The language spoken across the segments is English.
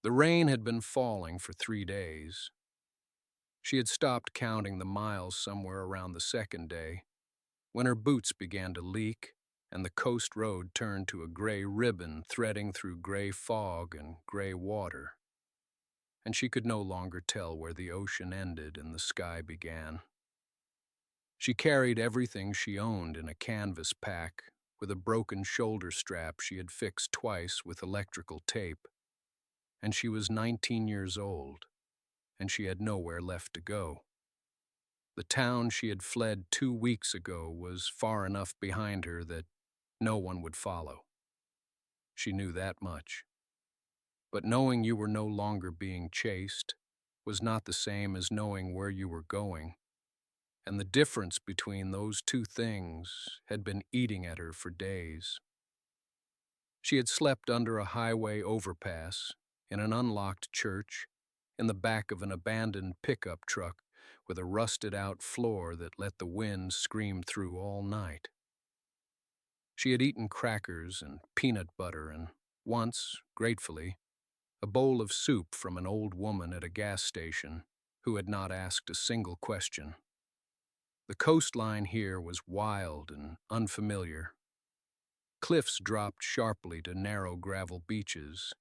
The rain had been falling for 3 days. She had stopped counting the miles somewhere around the second day, when her boots began to leak and the coast road turned to a gray ribbon threading through gray fog and gray water, and she could no longer tell where the ocean ended and the sky began. She carried everything she owned in a canvas pack with a broken shoulder strap she had fixed twice with electrical tape, and she was 19 years old, and she had nowhere left to go. The town she had fled 2 weeks ago was far enough behind her that no one would follow. She knew that much. But knowing you were no longer being chased was not the same as knowing where you were going, and the difference between those two things had been eating at her for days. She had slept under a highway overpass, in an unlocked church, in the back of an abandoned pickup truck with a rusted-out floor that let the wind scream through all night. She had eaten crackers and peanut butter and, once, gratefully, a bowl of soup from an old woman at a gas station who had not asked a single question. The coastline here was wild and unfamiliar. Cliffs dropped sharply to narrow gravel beaches,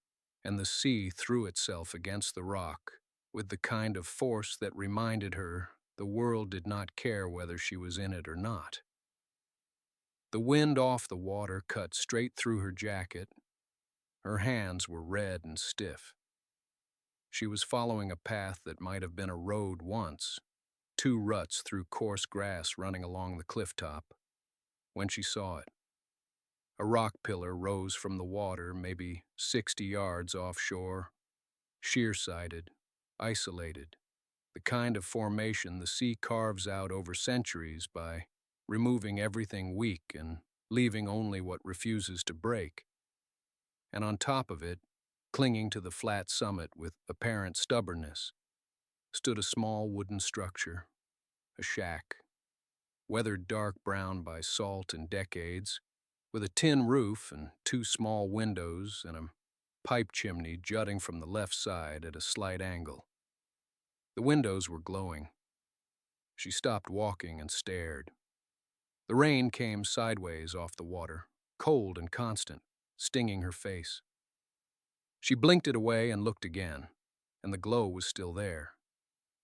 and the sea threw itself against the rock with the kind of force that reminded her the world did not care whether she was in it or not. The wind off the water cut straight through her jacket. Her hands were red and stiff. She was following a path that might have been a road once, two ruts through coarse grass running along the cliff top, when she saw it. A rock pillar rose from the water maybe 60 yards offshore, sheer-sided, isolated, the kind of formation the sea carves out over centuries by removing everything weak and leaving only what refuses to break. And on top of it, clinging to the flat summit with apparent stubbornness, stood a small wooden structure, a shack, weathered dark brown by salt and decades, with a tin roof and two small windows and a pipe chimney jutting from the left side at a slight angle. The windows were glowing. She stopped walking and stared. The rain came sideways off the water, cold and constant, stinging her face. She blinked it away and looked again, and the glow was still there.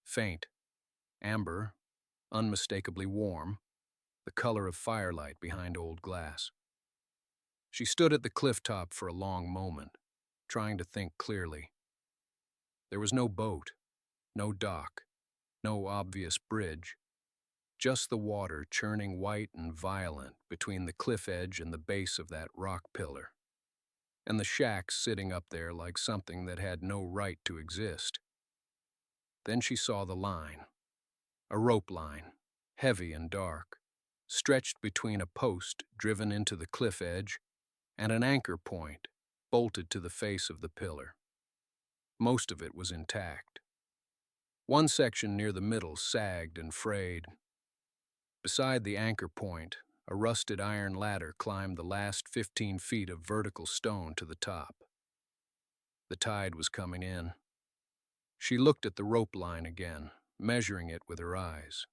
Faint, amber, unmistakably warm, the color of firelight behind old glass. She stood at the cliff top for a long moment, trying to think clearly. There was no boat, no dock, no obvious bridge, just the water churning white and violent between the cliff edge and the base of that rock pillar, and the shack sitting up there like something that had no right to exist. Then she saw the line, a rope line, heavy and dark, stretched between a post driven into the cliff edge and an anchor point bolted to the face of the pillar. Most of it was intact. One section near the middle sagged and frayed. Beside the anchor point, a rusted iron ladder climbed the last 15 feet of vertical stone to the top. The tide was coming in. She looked at the rope line again, measuring it with her eyes.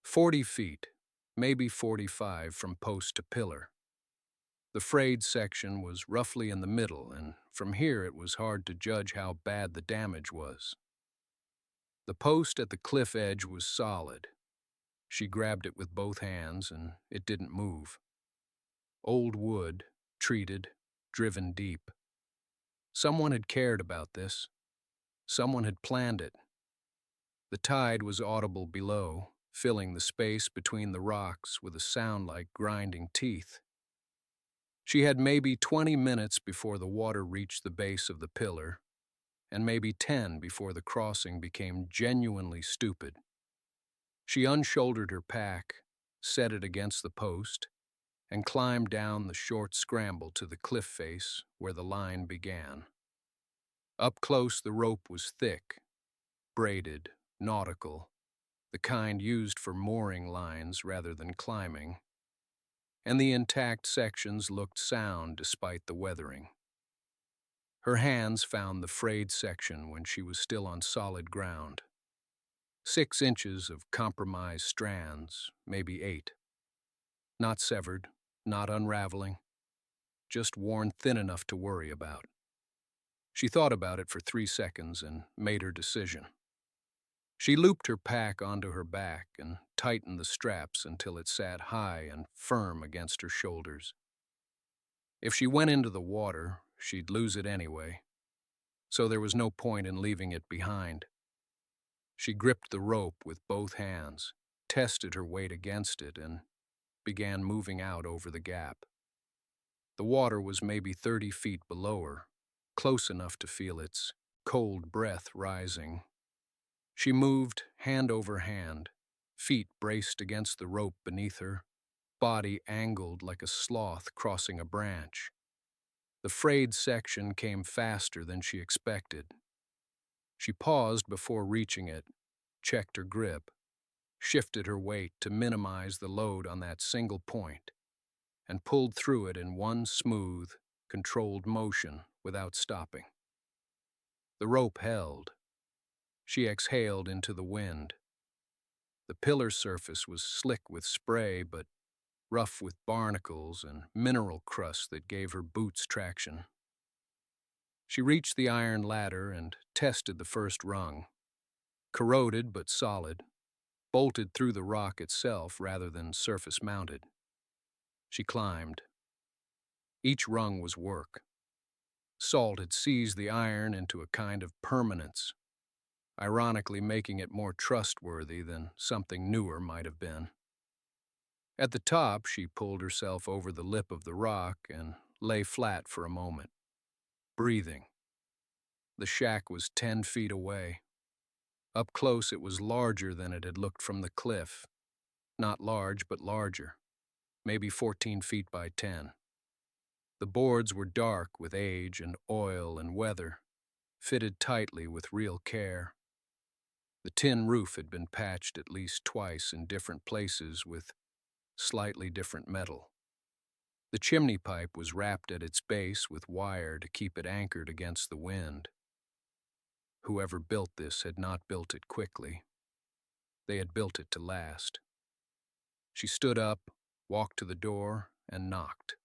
40 feet, maybe 45 from post to pillar. The frayed section was roughly in the middle, and from here it was hard to judge how bad the damage was. The post at the cliff edge was solid. She grabbed it with both hands, and it didn't move. Old wood, treated, driven deep. Someone had cared about this. Someone had planned it. The tide was audible below, filling the space between the rocks with a sound like grinding teeth. She had maybe 20 minutes before the water reached the base of the pillar, and maybe 10 before the crossing became genuinely stupid. She unshouldered her pack, set it against the post, and climbed down the short scramble to the cliff face where the line began. Up close the rope was thick, braided, nautical, the kind used for mooring lines rather than climbing, and the intact sections looked sound despite the weathering. Her hands found the frayed section when she was still on solid ground. 6 inches of compromised strands, maybe 8. Not severed, not unraveling, just worn thin enough to worry about. She thought about it for 3 seconds and made her decision. She looped her pack onto her back and tightened the straps until it sat high and firm against her shoulders. If she went into the water, she'd lose it anyway, so there was no point in leaving it behind. She gripped the rope with both hands, tested her weight against it, and began moving out over the gap. The water was maybe 30 feet below her, close enough to feel its cold breath rising. She moved hand over hand, feet braced against the rope beneath her, body angled like a sloth crossing a branch. The frayed section came faster than she expected. She paused before reaching it, checked her grip, shifted her weight to minimize the load on that single point, and pulled through it in one smooth, controlled motion without stopping. The rope held. She exhaled into the wind. The pillar surface was slick with spray, but rough with barnacles and mineral crust that gave her boots traction. She reached the iron ladder and tested the first rung. Corroded but solid, bolted through the rock itself rather than surface-mounted. She climbed. Each rung was work. Salt had seized the iron into a kind of permanence, ironically making it more trustworthy than something newer might have been. At the top, she pulled herself over the lip of the rock and lay flat for a moment, breathing. The shack was 10 feet away. Up close, it was larger than it had looked from the cliff. Not large, but larger, maybe 14 feet by 10. The boards were dark with age and oil and weather, fitted tightly with real care. The tin roof had been patched at least twice in different places with slightly different metal. The chimney pipe was wrapped at its base with wire to keep it anchored against the wind. Whoever built this had not built it quickly. They had built it to last. She stood up, walked to the door, and knocked.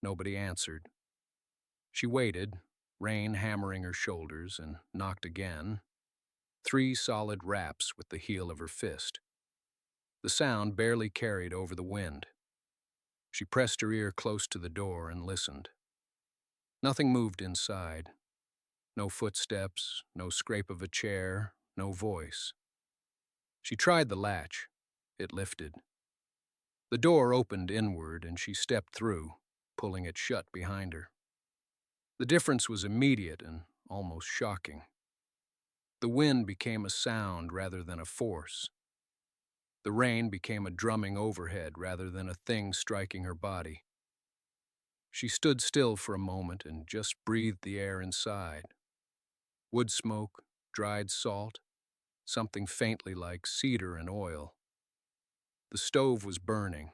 Nobody answered. She waited, rain hammering her shoulders, and knocked again. 3 solid raps with the heel of her fist. The sound barely carried over the wind. She pressed her ear close to the door and listened. Nothing moved inside. No footsteps, no scrape of a chair, no voice. She tried the latch. It lifted. The door opened inward and she stepped through, pulling it shut behind her. The difference was immediate and almost shocking. The wind became a sound rather than a force. The rain became a drumming overhead rather than a thing striking her body. She stood still for a moment and just breathed the air inside. Wood smoke, dried salt, something faintly like cedar and oil. The stove was burning.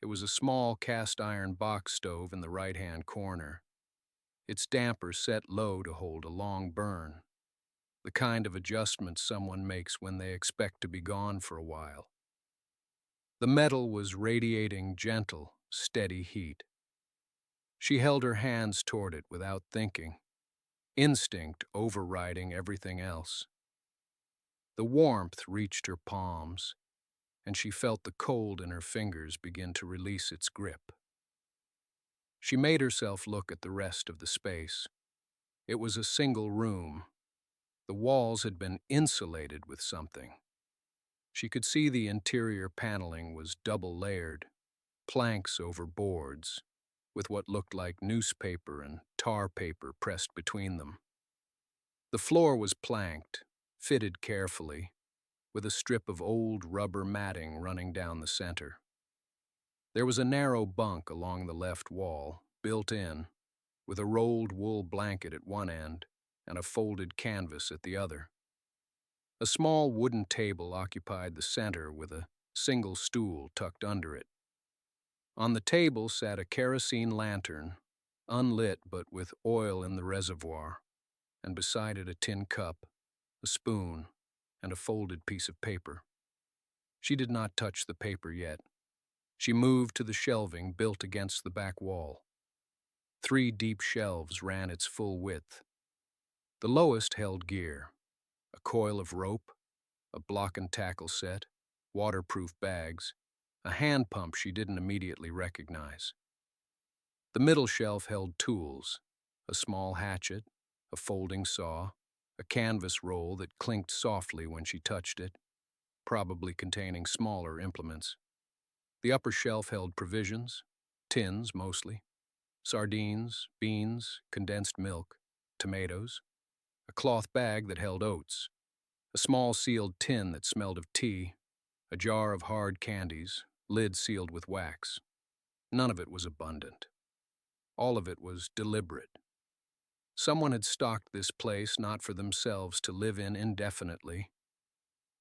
It was a small cast-iron box stove in the right-hand corner. Its damper set low to hold a long burn, the kind of adjustment someone makes when they expect to be gone for a while. The metal was radiating gentle, steady heat. She held her hands toward it without thinking, instinct overriding everything else. The warmth reached her palms, and she felt the cold in her fingers begin to release its grip. She made herself look at the rest of the space. It was a single room. The walls had been insulated with something. She could see the interior paneling was double-layered, planks over boards, with what looked like newspaper and tar paper pressed between them. The floor was planked, fitted carefully, with a strip of old rubber matting running down the center. There was a narrow bunk along the left wall, built in, with a rolled wool blanket at one end and a folded canvas at the other. A small wooden table occupied the center with a single stool tucked under it. On the table sat a kerosene lantern, unlit but with oil in the reservoir, and beside it a tin cup, a spoon, and a folded piece of paper. She did not touch the paper yet. She moved to the shelving built against the back wall. 3 deep shelves ran its full width. The lowest held gear, a coil of rope, a block and tackle set, waterproof bags, a hand pump she didn't immediately recognize. The middle shelf held tools, a small hatchet, a folding saw, a canvas roll that clinked softly when she touched it, probably containing smaller implements. The upper shelf held provisions, tins mostly, sardines, beans, condensed milk, tomatoes, a cloth bag that held oats, a small sealed tin that smelled of tea, a jar of hard candies, lid sealed with wax. None of it was abundant. All of it was deliberate. Someone had stocked this place not for themselves to live in indefinitely,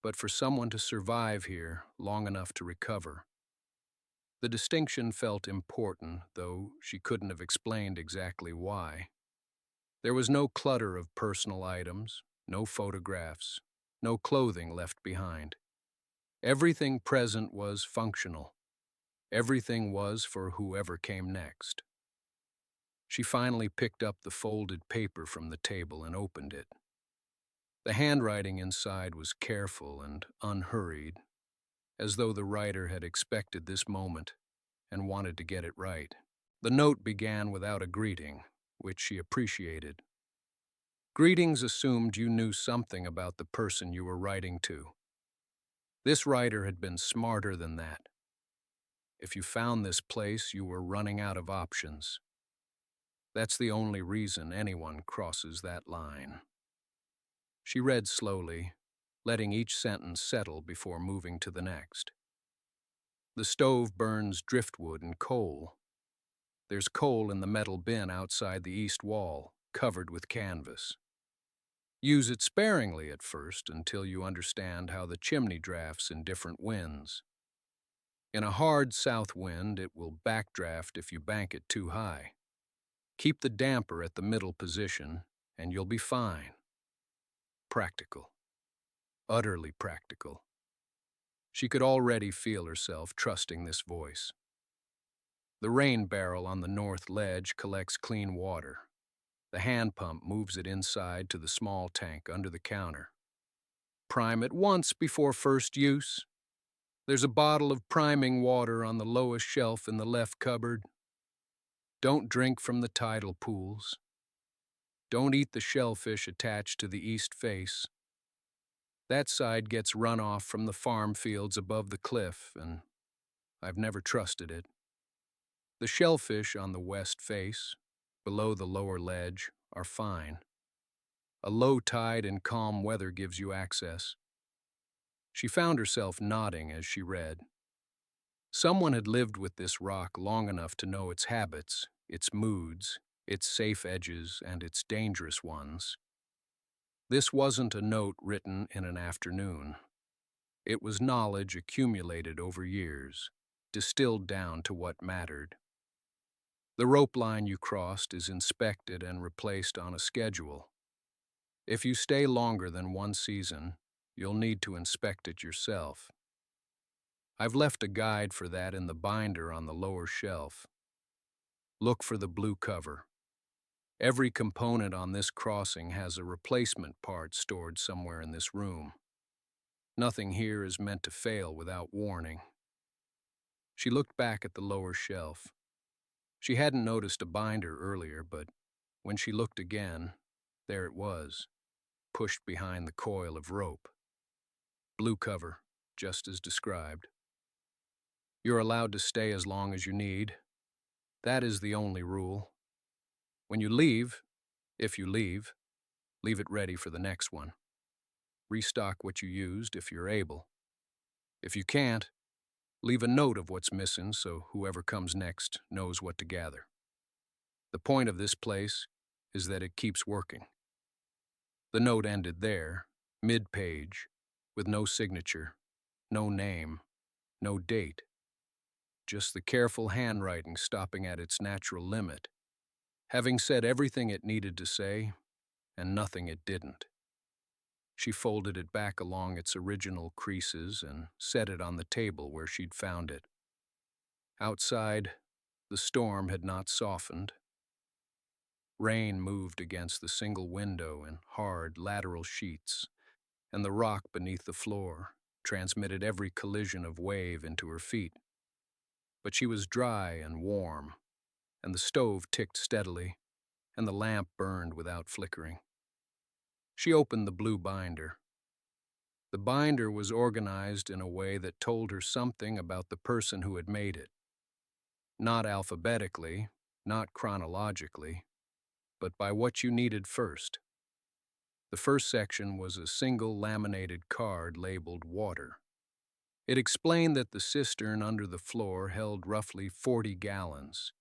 but for someone to survive here long enough to recover. The distinction felt important, though she couldn't have explained exactly why. There was no clutter of personal items, no photographs, no clothing left behind. Everything present was functional. Everything was for whoever came next. She finally picked up the folded paper from the table and opened it. The handwriting inside was careful and unhurried, as though the writer had expected this moment and wanted to get it right. The note began without a greeting, which she appreciated. Greetings assumed you knew something about the person you were writing to. This writer had been smarter than that. If you found this place, you were running out of options. That's the only reason anyone crosses that line. She read slowly, letting each sentence settle before moving to the next. The stove burns driftwood and coal. There's coal in the metal bin outside the east wall, covered with canvas. Use it sparingly at first until you understand how the chimney drafts in different winds. In a hard south wind, it will backdraft if you bank it too high. Keep the damper at the middle position, and you'll be fine. Practical. Utterly practical. She could already feel herself trusting this voice. The rain barrel on the north ledge collects clean water. The hand pump moves it inside to the small tank under the counter. Prime it once before first use. There's a bottle of priming water on the lowest shelf in the left cupboard. Don't drink from the tidal pools. Don't eat the shellfish attached to the east face. That side gets runoff from the farm fields above the cliff, and I've never trusted it. The shellfish on the west face, below the lower ledge, are fine. A low tide and calm weather gives you access. She found herself nodding as she read. Someone had lived with this rock long enough to know its habits, its moods, its safe edges, and its dangerous ones. This wasn't a note written in an afternoon. It was knowledge accumulated over years, distilled down to what mattered. The rope line you crossed is inspected and replaced on a schedule. If you stay longer than one season, you'll need to inspect it yourself. I've left a guide for that in the binder on the lower shelf. Look for the blue cover. Every component on this crossing has a replacement part stored somewhere in this room. Nothing here is meant to fail without warning. She looked back at the lower shelf. She hadn't noticed a binder earlier, but when she looked again, there it was, pushed behind the coil of rope. Blue cover, just as described. You're allowed to stay as long as you need. That is the only rule. When you leave, if you leave it ready for the next one. Restock what you used if you're able. If you can't, leave a note of what's missing so whoever comes next knows what to gather. The point of this place is that it keeps working. The note ended there, mid-page, with no signature, no name, no date. Just the careful handwriting stopping at its natural limit. having said everything it needed to say and nothing it didn't. She folded it back along its original creases and set it on the table where she'd found it. Outside, the storm had not softened. Rain moved against the single window in hard, lateral sheets, and the rock beneath the floor transmitted every collision of wave into her feet. But she was dry and warm, and the stove ticked steadily, and the lamp burned without flickering. She opened the blue binder. The binder was organized in a way that told her something about the person who had made it. Not alphabetically, not chronologically, but by what you needed first. The first section was a single laminated card labeled water. It explained that the cistern under the floor held roughly 40 gallons,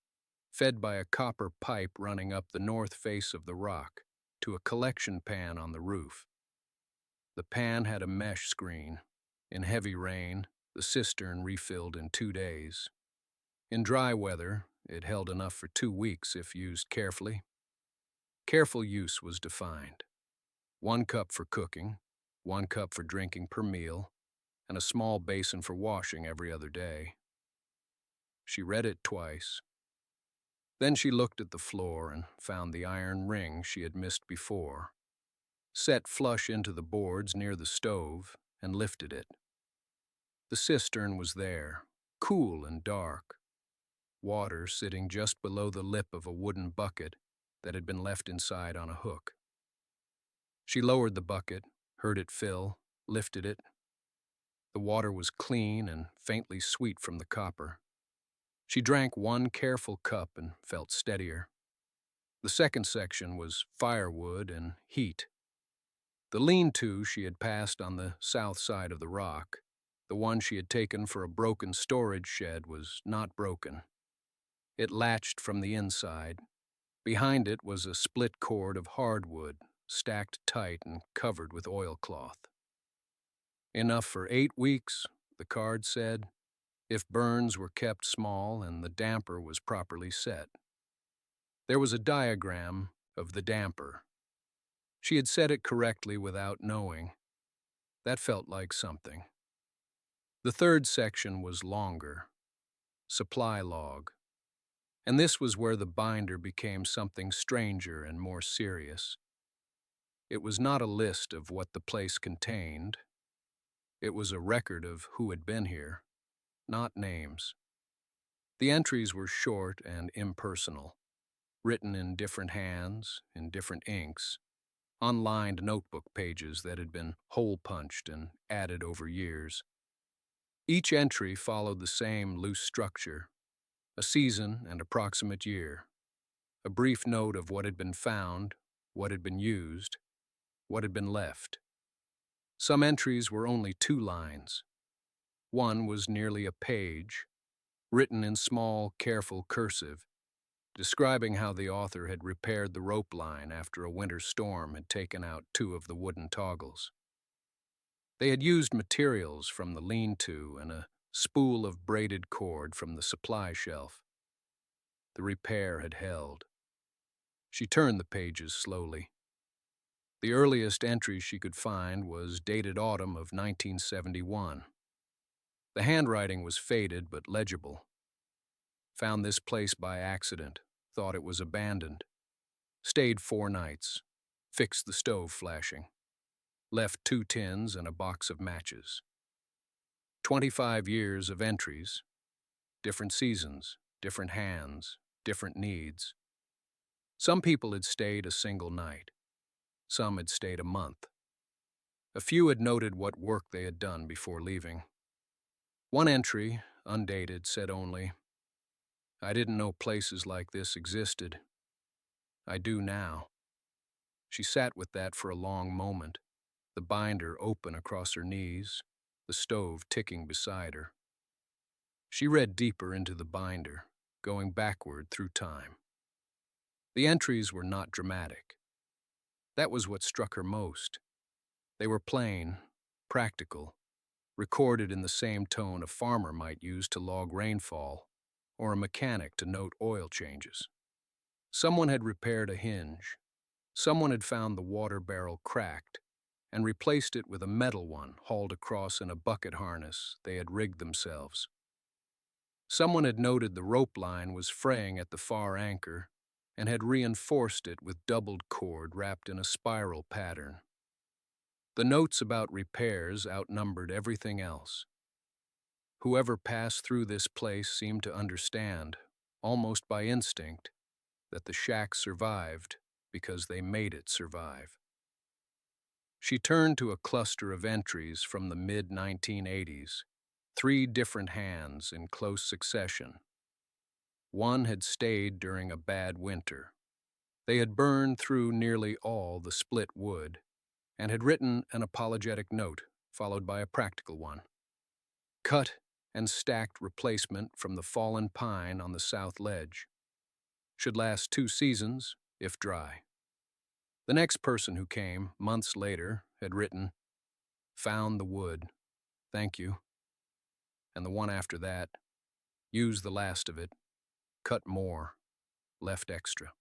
fed by a copper pipe running up the north face of the rock to a collection pan on the roof. The pan had a mesh screen. In heavy rain, the cistern refilled in 2 days. In dry weather, it held enough for 2 weeks if used carefully. Careful use was defined. 1 cup for cooking, 1 cup for drinking per meal, and a small basin for washing every other day. She read it twice. Then she looked at the floor and found the iron ring she had missed before, set flush into the boards near the stove, and lifted it. The cistern was there, cool and dark, water sitting just below the lip of a wooden bucket that had been left inside on a hook. She lowered the bucket, heard it fill, lifted it. The water was clean and faintly sweet from the copper. She drank 1 careful cup and felt steadier. The second section was firewood and heat. The lean-to she had passed on the south side of the rock, the one she had taken for a broken storage shed, was not broken. It latched from the inside. Behind it was a split cord of hardwood, stacked tight and covered with oilcloth. Enough for 8 weeks, the card said, if burns were kept small and the damper was properly set. There was a diagram of the damper. She had set it correctly without knowing. That felt like something. The third section was longer, supply log, and this was where the binder became something stranger and more serious. It was not a list of what the place contained. It was a record of who had been here, not names. The entries were short and impersonal, written in different hands, in different inks, on lined notebook pages that had been hole-punched and added over years. Each entry followed the same loose structure, a season and approximate year, a brief note of what had been found, what had been used, what had been left. Some entries were only 2 lines. One was nearly a page, written in small, careful cursive, describing how the author had repaired the rope line after a winter storm had taken out 2 of the wooden toggles. They had used materials from the lean-to and a spool of braided cord from the supply shelf. The repair had held. She turned the pages slowly. The earliest entry she could find was dated autumn of 1971. The handwriting was faded but legible. Found this place by accident, thought it was abandoned. Stayed 4 nights, fixed the stove flashing. Left 2 tins and a box of matches. 25 years of entries, different seasons, different hands, different needs. Some people had stayed a single night. Some had stayed a month. A few had noted what work they had done before leaving. One entry, undated, said only, I didn't know places like this existed. I do now. She sat with that for a long moment, the binder open across her knees, the stove ticking beside her. She read deeper into the binder, going backward through time. The entries were not dramatic. That was what struck her most. They were plain, practical, recorded in the same tone a farmer might use to log rainfall, or a mechanic to note oil changes. Someone had repaired a hinge. Someone had found the water barrel cracked and replaced it with a metal one hauled across in a bucket harness they had rigged themselves. Someone had noted the rope line was fraying at the far anchor and had reinforced it with doubled cord wrapped in a spiral pattern. The notes about repairs outnumbered everything else. Whoever passed through this place seemed to understand, almost by instinct, that the shack survived because they made it survive. She turned to a cluster of entries from the mid-1980s, 3 different hands in close succession. One had stayed during a bad winter. They had burned through nearly all the split wood and had written an apologetic note, followed by a practical one. Cut and stacked replacement from the fallen pine on the south ledge. Should last 2 seasons, if dry. The next person who came, months later, had written, "Found the wood. Thank you." And the one after that, "Used the last of it. Cut more. Left extra."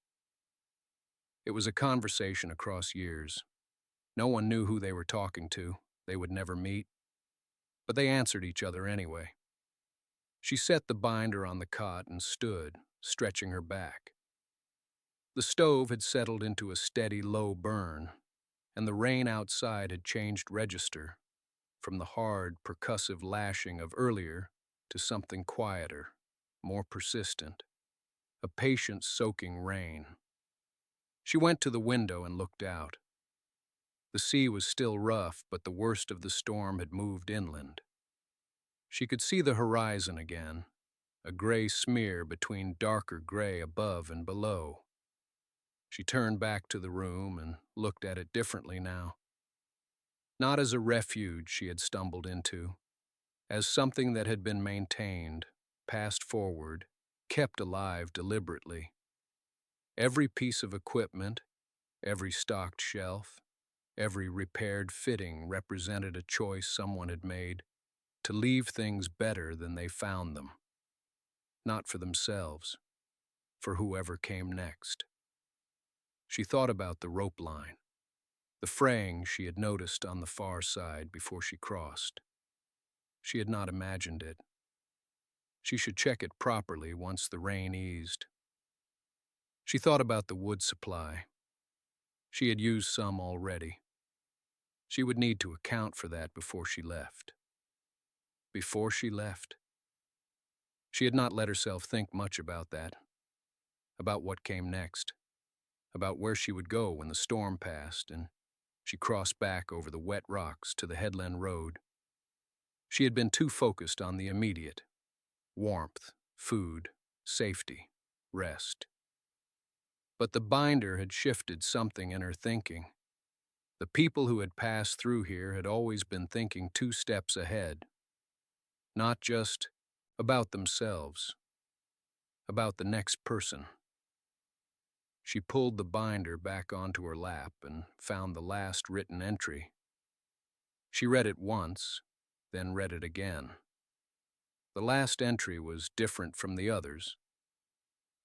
It was a conversation across years. No one knew who they were talking to. They would never meet. But they answered each other anyway. She set the binder on the cot and stood, stretching her back. The stove had settled into a steady, low burn, and the rain outside had changed register, from the hard, percussive lashing of earlier to something quieter, more persistent, a patient soaking rain. She went to the window and looked out. The sea was still rough, but the worst of the storm had moved inland. She could see the horizon again, a gray smear between darker gray above and below. She turned back to the room and looked at it differently now. Not as a refuge she had stumbled into, as something that had been maintained, passed forward, kept alive deliberately. Every piece of equipment, every stocked shelf, every repaired fitting represented a choice someone had made to leave things better than they found them. Not for themselves, for whoever came next. She thought about the rope line, the fraying she had noticed on the far side before she crossed. She had not imagined it. She should check it properly once the rain eased. She thought about the wood supply. She had used some already. She would need to account for that before she left. Before she left. She had not let herself think much about that, about what came next, about where she would go when the storm passed and she crossed back over the wet rocks to the headland road. She had been too focused on the immediate: warmth, food, safety, rest. But the binder had shifted something in her thinking. The people who had passed through here had always been thinking 2 steps ahead. Not just about themselves, about the next person. She pulled the binder back onto her lap and found the last written entry. She read it once, then read it again. The last entry was different from the others.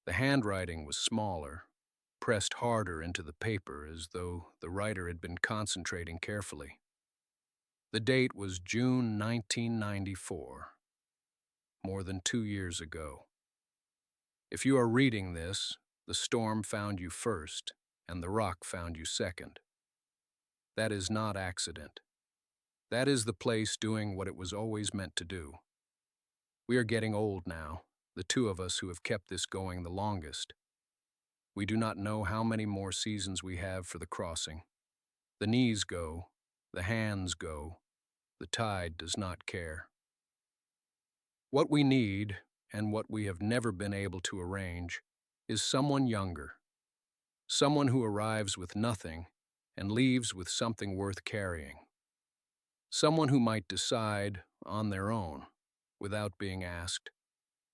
The handwriting was smaller, pressed harder into the paper as though the writer had been concentrating carefully. The date was June 1994, more than 2 years ago. If you are reading this, the storm found you first, and the rock found you second. That is not accident. That is the place doing what it was always meant to do. We are getting old now, the 2 of us who have kept this going the longest. We do not know how many more seasons we have for the crossing. The knees go, the hands go, the tide does not care. What we need, and what we have never been able to arrange, is someone younger. Someone who arrives with nothing and leaves with something worth carrying. Someone who might decide, on their own, without being asked,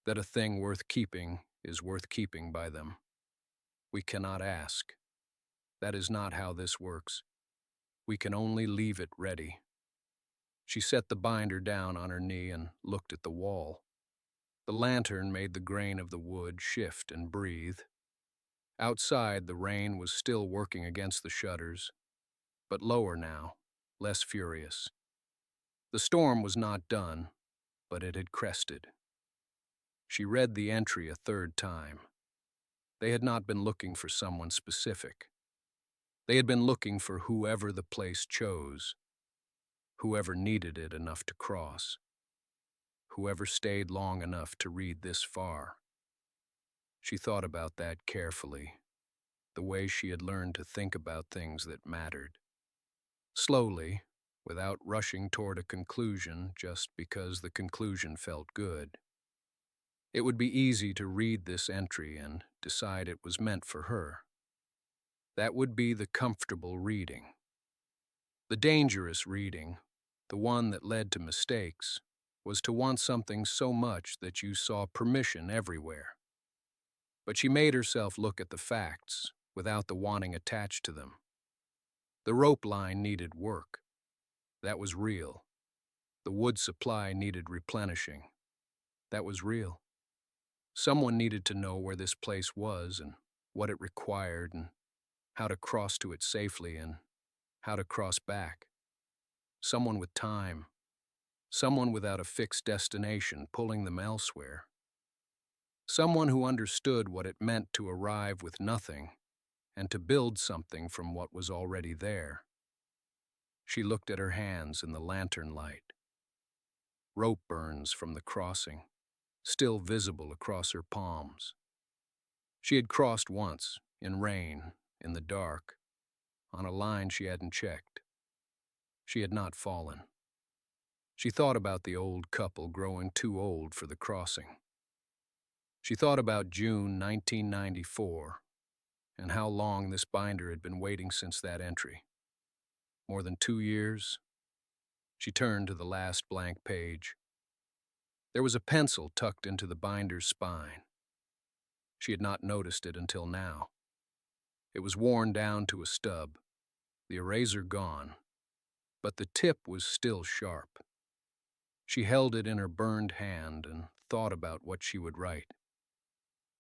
that a thing worth keeping is worth keeping by them. We cannot ask. That is not how this works. We can only leave it ready. She set the binder down on her knee and looked at the wall. The lantern made the grain of the wood shift and breathe. Outside, the rain was still working against the shutters, but lower now, less furious. The storm was not done, but it had crested. She read the entry a third time. They had not been looking for someone specific. They had been looking for whoever the place chose, whoever needed it enough to cross, whoever stayed long enough to read this far. She thought about that carefully, the way she had learned to think about things that mattered. Slowly, without rushing toward a conclusion just because the conclusion felt good. It would be easy to read this entry and decide it was meant for her. That would be the comfortable reading. The dangerous reading, the one that led to mistakes, was to want something so much that you saw permission everywhere. But she made herself look at the facts without the wanting attached to them. The rope line needed work. That was real. The wood supply needed replenishing. That was real. Someone needed to know where this place was and what it required and how to cross to it safely and how to cross back. Someone with time. Someone without a fixed destination pulling them elsewhere. Someone who understood what it meant to arrive with nothing and to build something from what was already there. She looked at her hands in the lantern light. Rope burns from the crossing, still visible across her palms. She had crossed once, in rain, in the dark, on a line she hadn't checked. She had not fallen. She thought about the old couple growing too old for the crossing. She thought about June 1994 and how long this binder had been waiting since that entry. More than 2 years? She turned to the last blank page. There was a pencil tucked into the binder's spine. She had not noticed it until now. It was worn down to a stub, the eraser gone, but the tip was still sharp. She held it in her burned hand and thought about what she would write.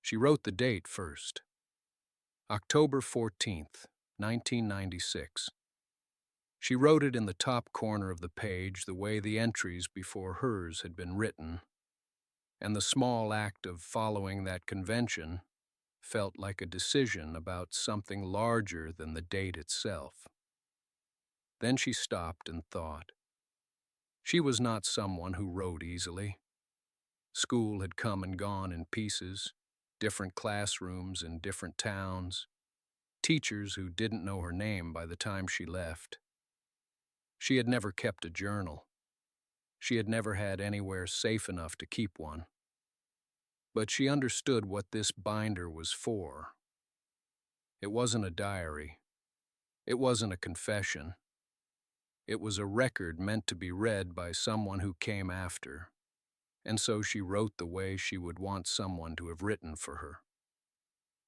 She wrote the date first. October 14th, 1996. She wrote it in the top corner of the page the way the entries before hers had been written, and the small act of following that convention felt like a decision about something larger than the date itself. Then she stopped and thought. She was not someone who wrote easily. School had come and gone in pieces, different classrooms in different towns, teachers who didn't know her name by the time she left. She had never kept a journal. She had never had anywhere safe enough to keep one. But she understood what this binder was for. It wasn't a diary. It wasn't a confession. It was a record meant to be read by someone who came after, and so she wrote the way she would want someone to have written for her.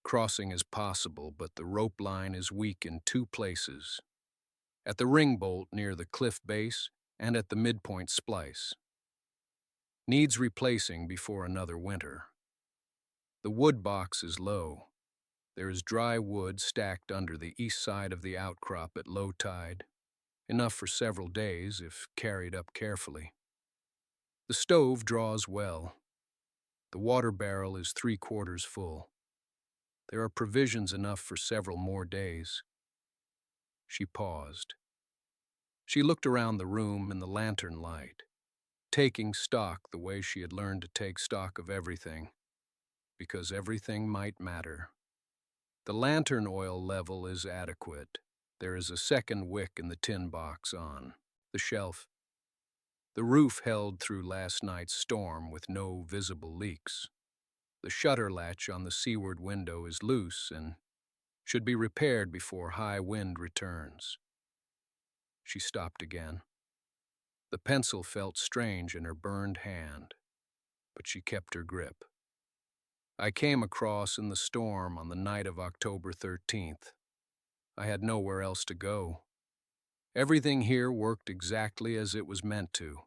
Crossing is possible, but the rope line is weak in 2 places. At the ring bolt near the cliff base and at the midpoint splice. Needs replacing before another winter. The wood box is low. There is dry wood stacked under the east side of the outcrop at low tide, enough for several days if carried up carefully. The stove draws well. The water barrel is 3/4 full. There are provisions enough for several more days. She paused. She looked around the room in the lantern light, taking stock the way she had learned to take stock of everything, because everything might matter. The lantern oil level is adequate. There is a second wick in the tin box on the shelf. The roof held through last night's storm with no visible leaks. The shutter latch on the seaward window is loose and should be repaired before high wind returns. She stopped again. The pencil felt strange in her burned hand, but she kept her grip. I came across in the storm on the night of October 13th. I had nowhere else to go. Everything here worked exactly as it was meant to.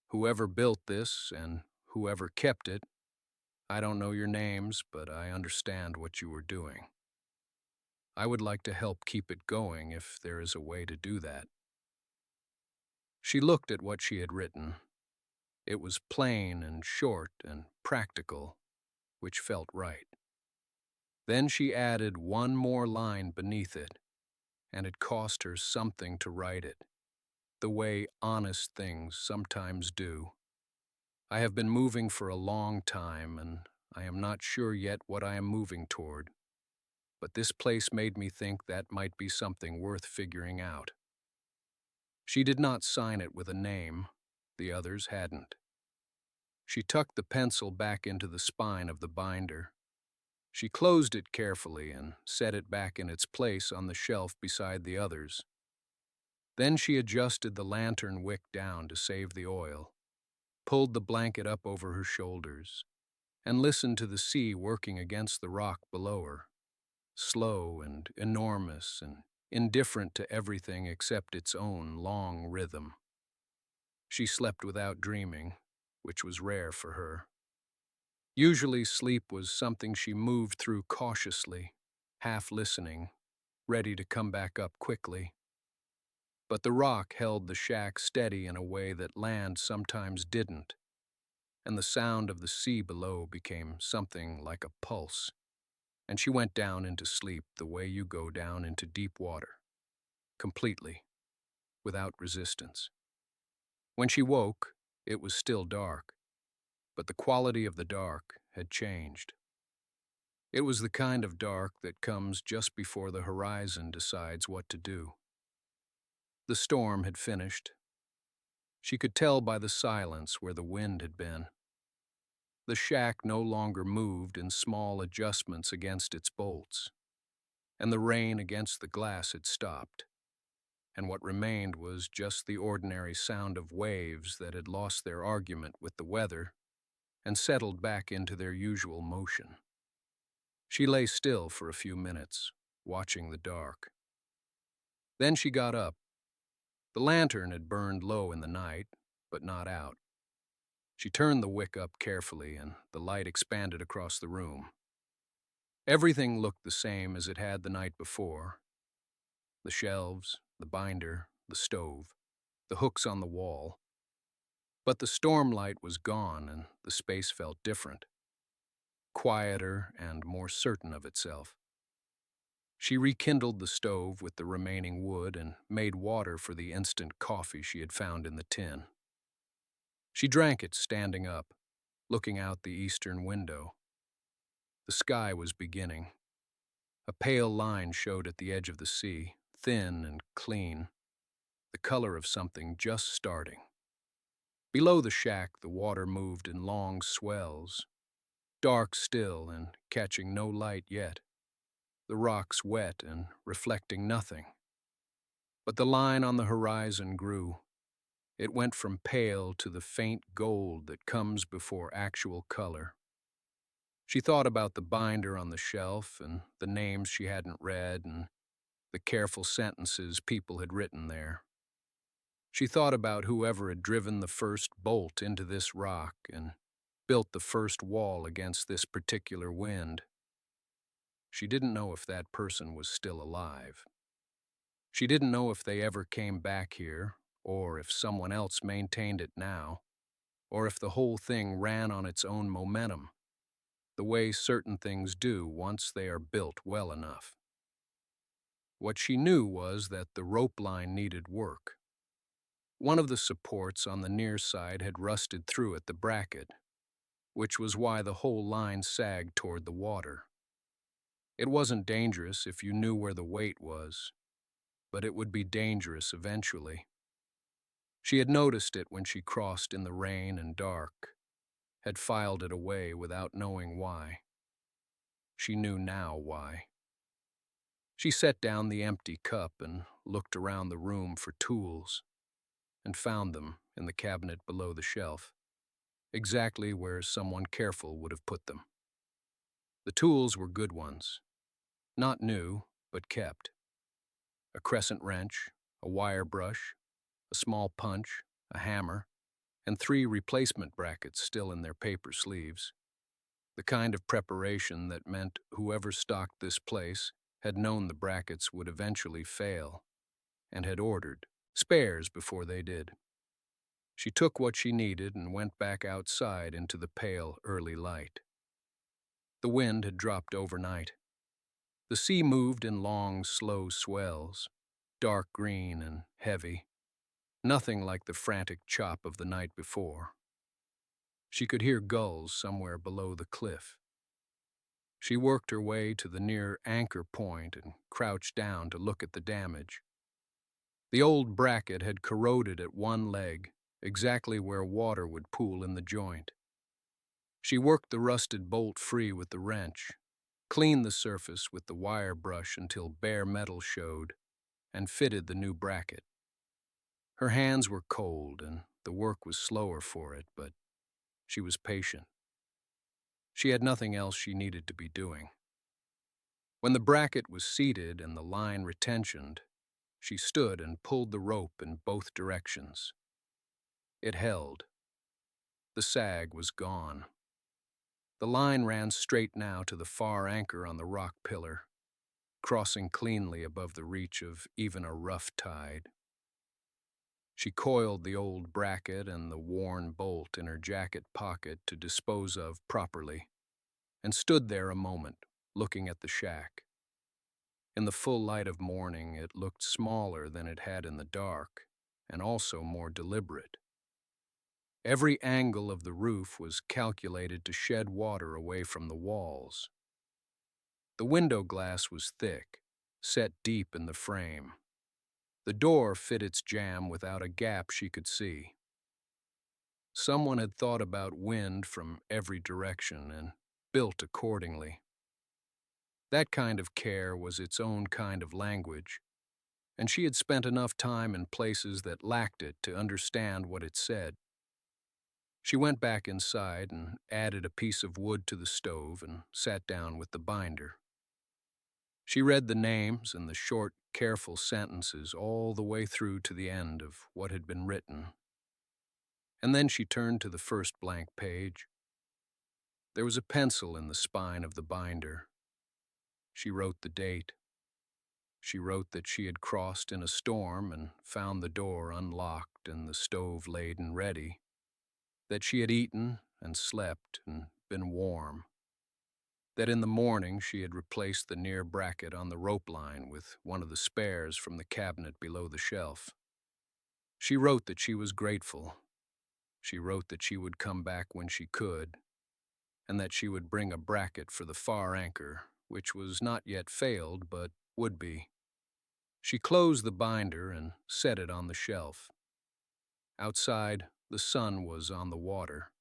Whoever built this and whoever kept it I don't know your names, but I understand what you were doing. I would like to help keep it going if there is a way to do that." She looked at what she had written. It was plain and short and practical, which felt right. Then she added one more line beneath it, and it cost her something to write it, the way honest things sometimes do. "I have been moving for a long time, and I am not sure yet what I am moving toward, but this place made me think that might be something worth figuring out." She did not sign it with a name. The others hadn't. She tucked the pencil back into the spine of the binder. She closed it carefully and set it back in its place on the shelf beside the others. Then she adjusted the lantern wick down to save the oil, pulled the blanket up over her shoulders, and listened to the sea working against the rock below her, slow and enormous and indifferent to everything except its own long rhythm. She slept without dreaming, which was rare for her. Usually sleep was something she moved through cautiously, half listening, ready to come back up quickly. But the rock held the shack steady in a way that land sometimes didn't, and the sound of the sea below became something like a pulse, and she went down into sleep the way you go down into deep water, completely, without resistance. When she woke, it was still dark, but the quality of the dark had changed. It was the kind of dark that comes just before the horizon decides what to do. The storm had finished. She could tell by the silence where the wind had been. The shack no longer moved in small adjustments against its bolts, and the rain against the glass had stopped, and what remained was just the ordinary sound of waves that had lost their argument with the weather and settled back into their usual motion. She lay still for a few minutes, watching the dark. Then she got up. The lantern had burned low in the night, but not out. She turned the wick up carefully, and the light expanded across the room. Everything looked the same as it had the night before. The shelves, the binder, the stove, the hooks on the wall. But the storm light was gone, and the space felt different, quieter and more certain of itself. She rekindled the stove with the remaining wood and made water for the instant coffee she had found in the tin. She drank it standing up, looking out the eastern window. The sky was beginning. A pale line showed at the edge of the sea, thin and clean, the color of something just starting. Below the shack, the water moved in long swells, dark still and catching no light yet, the rocks wet and reflecting nothing. But the line on the horizon grew. It went from pale to the faint gold that comes before actual color. She thought about the binder on the shelf and the names she hadn't read and the careful sentences people had written there. She thought about whoever had driven the first bolt into this rock and built the first wall against this particular wind. She didn't know if that person was still alive. She didn't know if they ever came back here, or if someone else maintained it now, or if the whole thing ran on its own momentum, the way certain things do once they are built well enough. What she knew was that the rope line needed work. One of the supports on the near side had rusted through at the bracket, which was why the whole line sagged toward the water. It wasn't dangerous if you knew where the weight was, but it would be dangerous eventually. She had noticed it when she crossed in the rain and dark, had filed it away without knowing why. She knew now why. She set down the empty cup and looked around the room for tools, and found them in the cabinet below the shelf, exactly where someone careful would have put them. The tools were good ones, not new, but kept. A crescent wrench, a wire brush, a small punch, a hammer, and 3 replacement brackets still in their paper sleeves. the kind of preparation that meant whoever stocked this place had known the brackets would eventually fail and had ordered spares before they did. She took what she needed and went back outside into the pale early light. The wind had dropped overnight. The sea moved in long, slow swells, dark green and heavy, nothing like the frantic chop of the night before. She could hear gulls somewhere below the cliff. She worked her way to the near anchor point and crouched down to look at the damage. The old bracket had corroded at one leg, exactly where water would pool in the joint. She worked the rusted bolt free with the wrench, cleaned the surface with the wire brush until bare metal showed, and fitted the new bracket. Her hands were cold, and the work was slower for it, but she was patient. She had nothing else she needed to be doing. When the bracket was seated and the line retentioned, she stood and pulled the rope in both directions. It held. The sag was gone. The line ran straight now to the far anchor on the rock pillar, crossing cleanly above the reach of even a rough tide. She coiled the old bracket and the worn bolt in her jacket pocket to dispose of properly, and stood there a moment, looking at the shack. In the full light of morning, it looked smaller than it had in the dark, and also more deliberate. Every angle of the roof was calculated to shed water away from the walls. The window glass was thick, set deep in the frame. The door fit its jamb without a gap she could see. Someone had thought about wind from every direction and built accordingly. That kind of care was its own kind of language, and she had spent enough time in places that lacked it to understand what it said. She went back inside and added a piece of wood to the stove and sat down with the binder. She read the names and the short, careful sentences all the way through to the end of what had been written. And then she turned to the first blank page. There was a pencil in the spine of the binder. She wrote the date. She wrote that she had crossed in a storm and found the door unlocked and the stove laid and ready, that she had eaten and slept and been warm, that in the morning she had replaced the near bracket on the rope line with one of the spares from the cabinet below the shelf. She wrote that she was grateful. She wrote that she would come back when she could, and that she would bring a bracket for the far anchor, which was not yet failed, but would be. She closed the binder and set it on the shelf. Outside, the sun was on the water.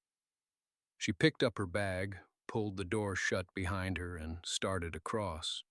She picked up her bag, pulled the door shut behind her, and started across.